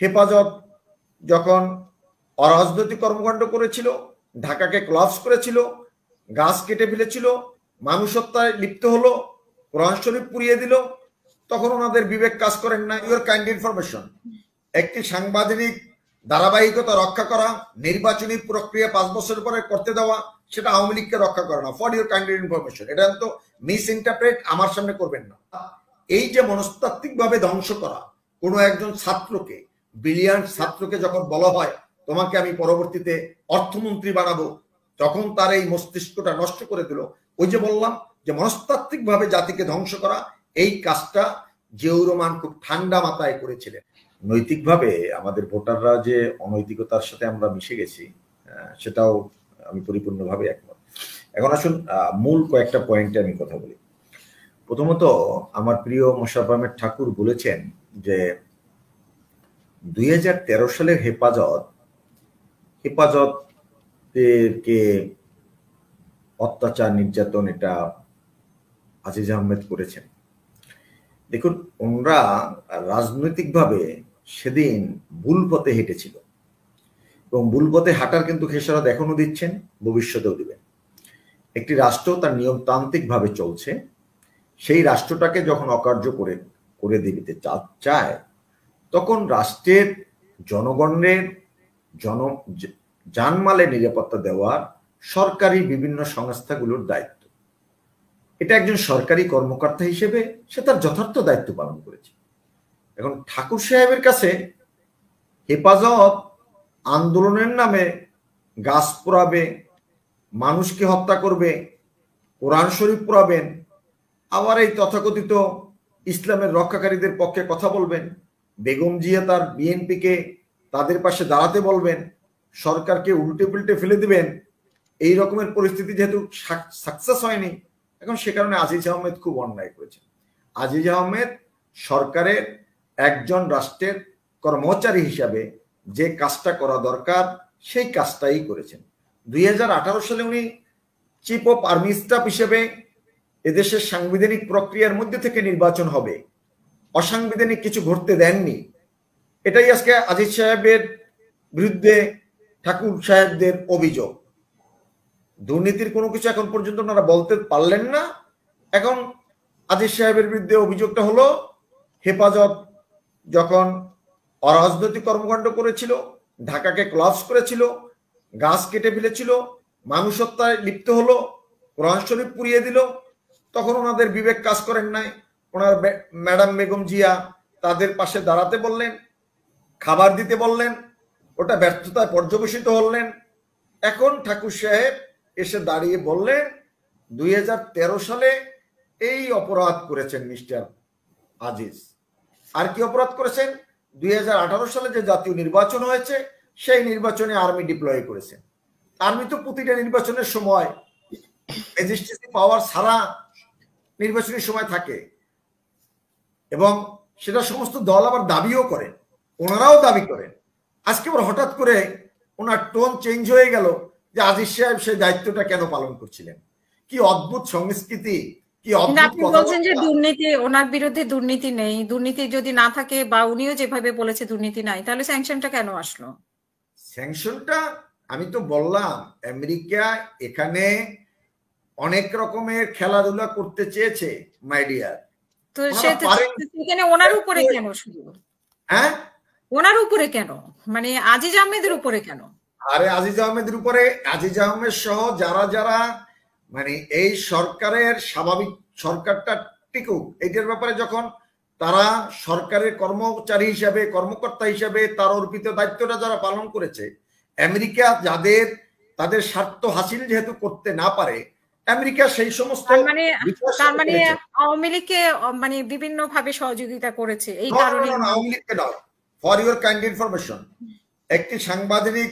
হেফাজত যখন অরাজনৈতিক কর্মকাণ্ড করেছিল, ঢাকাকে ক্লাবস করেছিল, গাছ কেটে ফেলেছিল, মানুষ হত্যায় লিপ্ত হলো, কোরআন শরীফ পুড়িয়ে দিল, তখন ওনাদের বিবেক কাজ করেন না। ইউর কাইন্ড ইনফরমেশন, একটি সাংবিধানিক ধারাবাহিকতা রক্ষা করা, নির্বাচনী প্রক্রিয়া 5 বছর পরে করতে দেওয়া, সেটা আওয়ামী লীগকে রক্ষা করে না। ফর ইউর কাইন্ড ইনফরমেশন, এটা তো মিস ইন্টারপ্রেট আমার সামনে করবেন না। এই যে মনস্তাত্ত্বিক ভাবে ধ্বংস করা কোনো একজন ছাত্রকে, ব্রিলিয়ান্ট ছাত্রকে যখন বলা হয় তোমাকে আমি পরবর্তীতে অর্থমন্ত্রী বানাবো, তখন তার এই মস্তিষ্কটা নষ্ট করে দিল। ওই যে বললাম যে মনস্তাত্ত্বিক ভাবে জাতিকে ধ্বংস করা, এই কাজটা জিয়াউর রহমান খুব ঠান্ডা মাথায় করেছিলেন। নৈতিকভাবে আমাদের ভোটাররা যে অনৈতিকতার সাথে আমরা মিশে গেছি, সেটাও আমি পরিপূর্ণভাবে একমত। এখন আসুন মূল কয়েকটা পয়েন্টে আমি কথা বলি। প্রথমত, আমার প্রিয় মোশাররফ আহমেদ ঠাকুর বলেছেন যে 2013 সালের হেফাজতকে অত্যাচার নির্যাতন এটা আজিজ আহমেদ করেছেন। দেখুন, ওনারা রাজনৈতিকভাবে সেদিন ভুল পথে হেঁটেছিল এবং ভুল পথে হাঁটার কিন্তু খেসারত এখনো দিচ্ছেন, ভবিষ্যতেও দিবেন। একটি রাষ্ট্র তার নিয়মতান্ত্রিক ভাবে চলছে, সেই রাষ্ট্রটাকে যখন অকার্য করে দিতে চায়, তখন রাষ্ট্রের জনগণের জানমালের নিরাপত্তা দেওয়ার সরকারি বিভিন্ন সংস্থাগুলোর দায়িত্ব। এটা একজন সরকারি কর্মকর্তা হিসেবে সে তার যথার্থ দায়িত্ব পালন করেছে। এখন ঠাকুর সাহেবের কাছে হেফাজত আন্দোলনের নামে গাছ পোড়াবে, মানুষকে হত্যা করবে, কোরআন শরীফ পোড়াবেন, আবার এই তথাকথিত ইসলামের রক্ষাকারীদের পক্ষে কথা বলবেন, বেগম জিয়া তার বিএনপিকে তাদের পাশে দাঁড়াতে বলবেন, সরকারকে উল্টে পুল্টে ফেলে দিবেন, এই রকমের পরিস্থিতি যেহেতু সাকসেস হয়নি, এখন সে কারণে আজিজ আহমেদ খুব অন্যায় করেছেন। আজিজ আহমেদ সরকারের একজন রাষ্ট্রের কর্মচারী হিসাবে যে কাজটা করা দরকার সেই কাজটাই করেছেন। 2018 সালে উনি চিফ অফ আর্মি স্টাফ হিসেবে এদেশের সাংবিধানিক প্রক্রিয়ার মধ্যে থেকে নির্বাচন হবে, অসাংবিধানিক কিছু ঘটতে দেননি। এটাই আজকে আজিজ সাহেবের বিরুদ্ধে ঠাকুর সাহেবদের অভিযোগ। দুর্নীতির কোনো কিছু এখন পর্যন্ত ওনারা বলতে পারলেন না। এখন আজিজ সাহেবের বিরুদ্ধে অভিযোগটা হলো হেফাজত যখন অরাজনৈতিক কর্মকাণ্ড করেছিল, ঢাকাকে ক্লাবস করেছিল, গাছ কেটে ফেলেছিল, মানুষ হত্যায় লিপ্ত হলো, কোরআন শরীফ পুড়িয়ে দিল, তখন ওনাদের বিবেক কাজ করেন নাই। ওনার ম্যাডাম বেগম জিয়া তাদের পাশে দাঁড়াতে বললেন, খাবার দিতে বললেন, ওটা ব্যর্থতায় পর্যবেসিত হলেন। এখন ঠাকুর সাহেব এসে দাঁড়িয়ে বললেন 2013 সালে এই অপরাধ করেছেন মিস্টার আজিজ। আর কি অপরাধ করেছেন? 2018 সালে যে জাতীয় নির্বাচন হয়েছে সেই নির্বাচনে আর্মি ডিপ্লয় করেছেন। আর্মি তো প্রতিটা নির্বাচনের সময় রেজিস্ট্রেসি পাওয়ার ছাড়া নির্বাচনের সময় থাকে এবং সেটা সমস্ত দল আবার দাবিও করেন, ওনারাও দাবি করেন। আজকে আবার হঠাৎ করে ওনার টোন চেঞ্জ হয়ে গেল যে আজিজ সাহেব সেই দায়িত্বটা কেন পালন করছিলেন। কি অদ্ভুত সংস্কৃতি, কি অদ্ভুত কথা। বলছেন যে দুর্নীতি, ওনার বিরুদ্ধে দুর্নীতি নেই, দুর্নীতি যদি না থাকে বা উনিও যেভাবে বলেছে দুর্নীতি নাই, তাহলে স্যাংশনটা কেন আসলো? স্যাংশনটা আমি তো বললাম, আমেরিকা এখানে অনেক রকমের খেলাধুলা করতে চেয়েছে মাই ডিয়ার। তো সেখানে ওনার উপরে কেন শুধু? হ্যাঁ, ওনার উপরে কেন, মানে আজিজ আহমেদের উপরে কেন? আরে আজিজ আহমেদের উপরে, আজিজ আহমেদ সহ যারা যারা মানে এই সরকারের স্বাভাবিক সরকারটা টিকুক এইটার ব্যাপারে যখন তারা সরকারের কর্মচারী হিসাবে, কর্মকর্তা হিসাবে তার অর্পিত দায়িত্বটা যারা পালন করেছে, আমেরিকা যাদের তাদের স্বার্থ হাসিল যেহেতু করতে না পারে, আমেরিকা সেই সমস্ত তার মানে আওয়ামী লীগকে মানে বিভিন্ন ভাবে সহযোগিতা করেছে এই কারণে। আওয়ামী লীগকে নয়। ফর ইউর কাইন্ড ইনফরমেশন, একটি সাংবিধানিক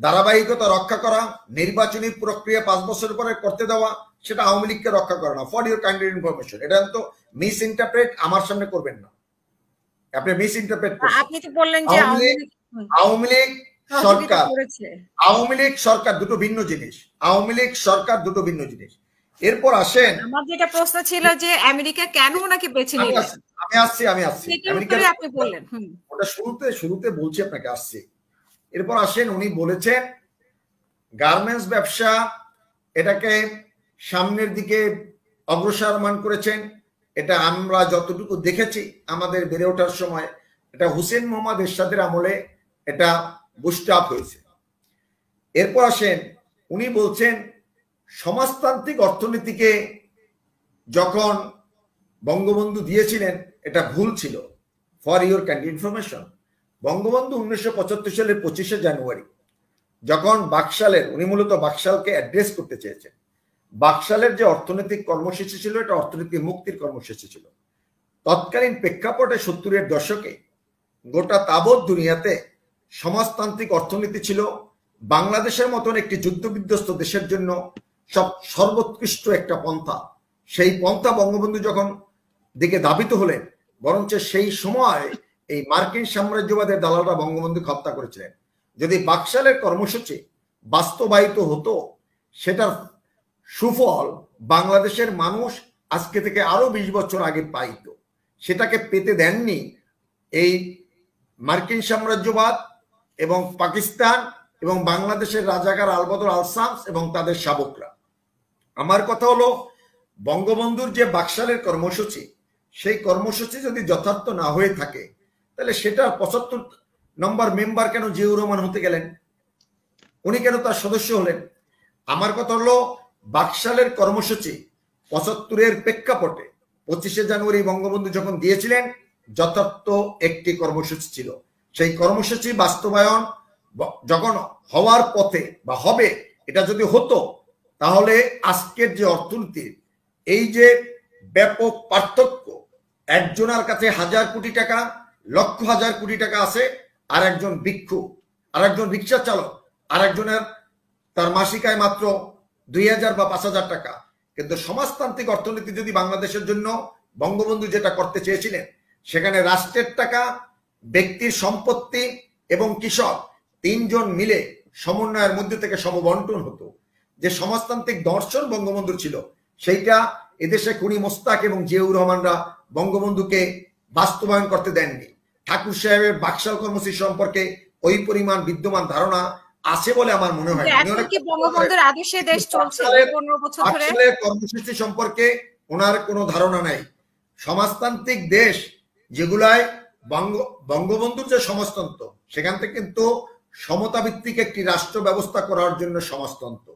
ধারাবাহিকতা রক্ষা করা, নির্বাচনী প্রক্রিয়া 5 বছর পরে করতে দেওয়া, সেটা আওয়ামী লীগকে রক্ষা করে না। ফর ইউর কাইন্ড ইনফরমেশন, এটা তো মিস ইন্টারপ্রেট আমার সামনে করবেন না। আপনি মিস ইন্টারপ্রেট করছেন। আপনি তো বললেন যে আওয়ামী লীগ সরকার, আওয়ামী লীগ সরকার দুটো ভিন্ন জিনিস। আওয়ামী লীগ সরকার দুটো ভিন্ন জিনিস। এরপর আসেন, আমার যেটা প্রশ্ন ছিল যে আমেরিকা কেন ওনাকে বেছে আমি নিলেন, আসছি আমি আসছি সেটার আমেরিকার উত্তরে আপনি বললেন। ওটা শুরুতে বলছি আপনাকে, আসছি। এরপর আসেন, উনি বলেছেন গার্মেন্টস ব্যবসা এটাকে সামনের দিকে অগ্রসরমান করেছেন। এটা আমরা যতটুকু দেখেছি আমাদের বেড়ে ওঠার সময়, এটা হুসেন মোহাম্মদ এরশাদের আমলে এটা বুস্ট আপ হয়েছে। এরপর আসেন, উনি বলছেন সমাজতান্ত্রিক অর্থনীতিকে যখন বঙ্গবন্ধু দিয়েছিলেন এটা ভুল ছিল। For your kind information, Bangabandhu 1975 সালের 25শে জানুয়ারি যখন বাকশালের, উনি মূলত বাকশালকে অ্যাড্রেস করতে চেয়েছেন, বাকশালের যে অর্থনৈতিক কর্মসূচি ছিল এটা অর্থনৈতিক মুক্তির কর্মসূচি ছিল। তৎকালীন প্রেক্ষাপটে 70-এর দশকে গোটা তাবৎ দুনিয়াতে সমাজতান্ত্রিক অর্থনীতি ছিল বাংলাদেশের মতন একটি যুদ্ধবিধ্বস্ত দেশের জন্য সর্বোৎকৃষ্ট একটা পন্থা। সেই পন্থা বঙ্গবন্ধু যখন দিকে ধাবিত হলেন, বরঞ্চ সেই সময় এই মার্কিন সাম্রাজ্যবাদের দালালরা বঙ্গবন্ধুকে হত্যা করেছিলেন। যদি বাকশালের কর্মসূচি বাস্তবায়িত হতো, সেটার সুফল বাংলাদেশের মানুষ আজকে থেকে আরো 20 বছর আগে পাইত। সেটাকে পেতে দেননি এই মার্কিন সাম্রাজ্যবাদ এবং পাকিস্তান এবং বাংলাদেশের রাজাকার আলবদর আলসামস এবং তাদের শাবকরা। আমার কথা হলো, বঙ্গবন্ধুর যে বাকশালের কর্মসূচি, সেই কর্মসূচি যদি যথার্থ না হয়ে থাকে, তাহলে সেটা 75 নম্বর মেম্বার কেন জিয়াউর রহমান হতে গেলেন? উনি কেন তার সদস্য হলেন? আমার কথা হলো, বাকশালের কর্মসূচি 75-এর প্রেক্ষাপটে 25শে জানুয়ারি বঙ্গবন্ধু যখন দিয়েছিলেন, যথার্থ একটি কর্মসূচি ছিল। সেই কর্মসূচি বাস্তবায়ন যখন হওয়ার পথে বা হবে, এটা যদি হতো, তাহলে আজকের যে অর্থনীতির এই যে ব্যাপক পার্থক্য, একজনের কাছে 1000 কোটি টাকা, লক্ষ হাজার কোটি টাকা আছে, আর একজন ভিক্ষু, আর একজন রিক্সা চালক, আর একজনের তার মাসিক আয় মাত্র 2000 বা 5000 টাকা। কিন্তু সমাজতান্ত্রিক অর্থনীতি যদি বাংলাদেশের জন্য বঙ্গবন্ধু যেটা করতে চেয়েছিলেন, সেখানে রাষ্ট্রের টাকা, ব্যক্তির সম্পত্তি এবং কৃষক তিনজন মিলে সমন্বয়ের মধ্যে থেকে সমবন্টন হতো। যে সমাজতান্ত্রিক দর্শন বঙ্গবন্ধুর ছিল, সেইটা এদেশে খুনি মোস্তাক এবং জিয়াউর রহমানরা বঙ্গবন্ধুকে বাস্তবায়ন করতে দেননি। ঠাকুর সাহেবের বাকশাল কর্মসূচি সম্পর্কে ওই পরিমাণ বিদ্যমান ধারণা আছে বলে আমার মনে হয়। বঙ্গবন্ধুর আদর্শে দেশ চলছে 15 বছর ধরে। বাকশালের কর্মসূচি সম্পর্কে ওনার কোনো ধারণা নাই। সমাজতান্ত্রিক দেশ যেগুলায় বঙ্গবন্ধুর যে সমাজতন্ত্র, সেখান থেকে কিন্তু সমতা ভিত্তিক একটি রাষ্ট্র ব্যবস্থা করার জন্য সমাজতন্ত্র,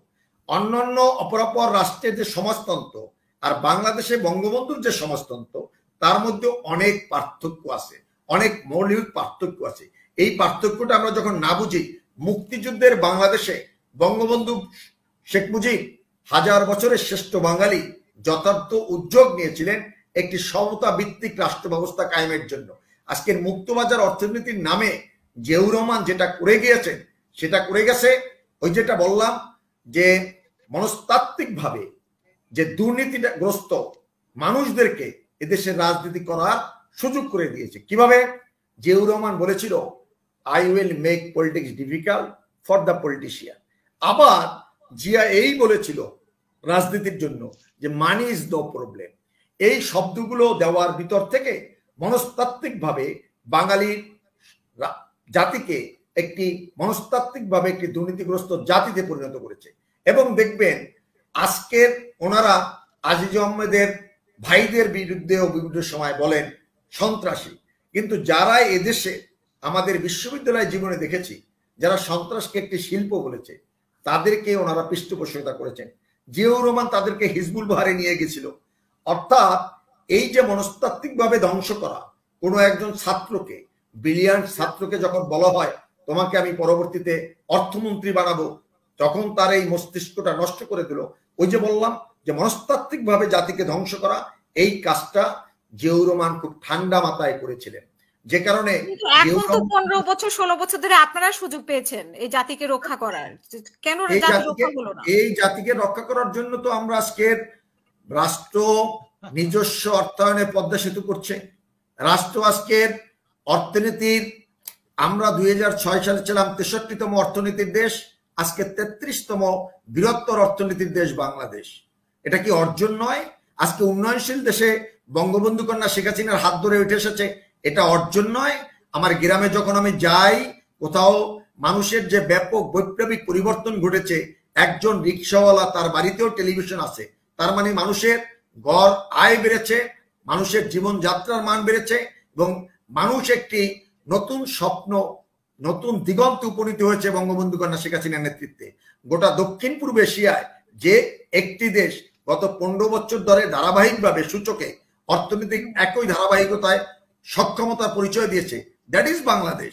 অন্যান্য অপরাপর রাষ্ট্রের যে সমাজতন্ত্র আর বাংলাদেশে বঙ্গবন্ধুর যে সমাজতন্ত্র, তার মধ্যে অনেক পার্থক্য আছে, অনেক মৌলিক পার্থক্য আছে। এই পার্থক্যটা আমরা যখন না বুঝি, মুক্তিযুদ্ধের বাংলাদেশে বঙ্গবন্ধু শেখ মুজিব 1000 বছরের শ্রেষ্ঠ বাঙালি যথার্থ উদ্যোগ নিয়েছিলেন একটি সমতা ভিত্তিক রাষ্ট্র ব্যবস্থা কায়েমের জন্য। আজকের মুক্তবাজার অর্থনীতির নামে জিয়াউর রহমান যেটা করে গিয়েছেন, সেটা করে গেছে ওই যেটা বললাম, যে মনস্তাত্ত্বিক ভাবে যে দুর্নীতিগ্রস্ত মানুষদেরকে এদেশের রাজনীতি করার সুযোগ করে দিয়েছে। কিভাবে? জিয়াউর রহমান বলেছিল, I will make politics difficult for the politician. আবার জিয়া এই বলেছিল রাজনীতির জন্য যে মানি ইজ নো প্রবলেম। এই শব্দগুলো দেওয়ার ভিতর থেকে মনস্তাত্ত্বিক ভাবে বাঙালির জাতিকে একটি মনস্তাত্ত্বিক ভাবে একটি দুর্নীতিগ্রস্ত জাতিতে পরিণত করেছে। এবং দেখবেন আজকের ওনারা আজিজ আহমেদের ভাইদের বিরুদ্ধেও বিভিন্ন সময় বলেন সন্ত্রাসী, কিন্তু যারা এদেশে আমাদের বিশ্ববিদ্যালয় জীবনে দেখেছি যারা সন্ত্রাসকে একটি শিল্প বলেছে, তাদেরকে ওনারা পৃষ্ঠপোষকতা করেছেন। জিয়াউর রহমান তাদেরকে হিজবুল বাহারে নিয়ে গেছিল। অর্থাৎ এই যে মনস্তাত্ত্বিক ভাবে ধ্বংস করা কোনো একজন ছাত্রকে, ব্রিলিয়ান্ট ছাত্রকে যখন বলা হয় তোমাকে আমি পরবর্তীতে অর্থমন্ত্রী বানাবো, তখন তার এই মস্তিষ্কটা নষ্ট করে দিল। ওই যে বললাম যে মনস্তাত্ত্বিক ভাবে জাতিকে ধ্বংস করা, এই কাজটা জিয়াউর রহমান খুব ঠান্ডা মাথায় করেছিলেন। যে কারণে এখন তো 15 বছর 16 বছর ধরে আপনারা সুযোগ পেয়েছেন এই জাতিকে রক্ষা করার, কেন এই জাতিকে রক্ষা করার জন্য তো আমরা আজকের রাষ্ট্র নিজস্ব অর্থায়নে পদ্মা সেতু করছে। রাষ্ট্র আজকের অর্থনীতির, আমরা 2006 সালে ছিলাম 63তম অর্থনীতির দেশ, আজকে 33তম বৃহত্তর অর্থনীতির দেশ বাংলাদেশ। এটা কি অর্জন নয়? আজকে উন্নয়নশীল দেশে বঙ্গবন্ধু কন্যা শেখ হাসিনার হাত ধরে উঠে এসেছে, এটা অর্জন নয়? আমার গ্রামে যখন আমি যাই, কোথাও মানুষের যে ব্যাপক বৈপ্লবিক পরিবর্তন ঘটেছে, একজন রিক্সাওয়ালা তার বাড়িতেও টেলিভিশন আছে, তার মানে মানুষের গড় আয় বেড়েছে, মানুষের জীবনযাত্রার মান বেড়েছে এবং মানুষ একটি নতুন স্বপ্ন, নতুন দিগন্তে উপনীত হয়েছে বঙ্গবন্ধু কন্যা শেখ হাসিনার নেতৃত্বে। গোটা দক্ষিণ পূর্ব এশিয়ায় যে একটি দেশ গত 15 বছর ধরে ধারাবাহিকভাবে সূচকে অর্থনৈতিক একই ধারাবাহিকতায় সক্ষমতার পরিচয় দিয়েছে, দ্যাট ইজ বাংলাদেশ।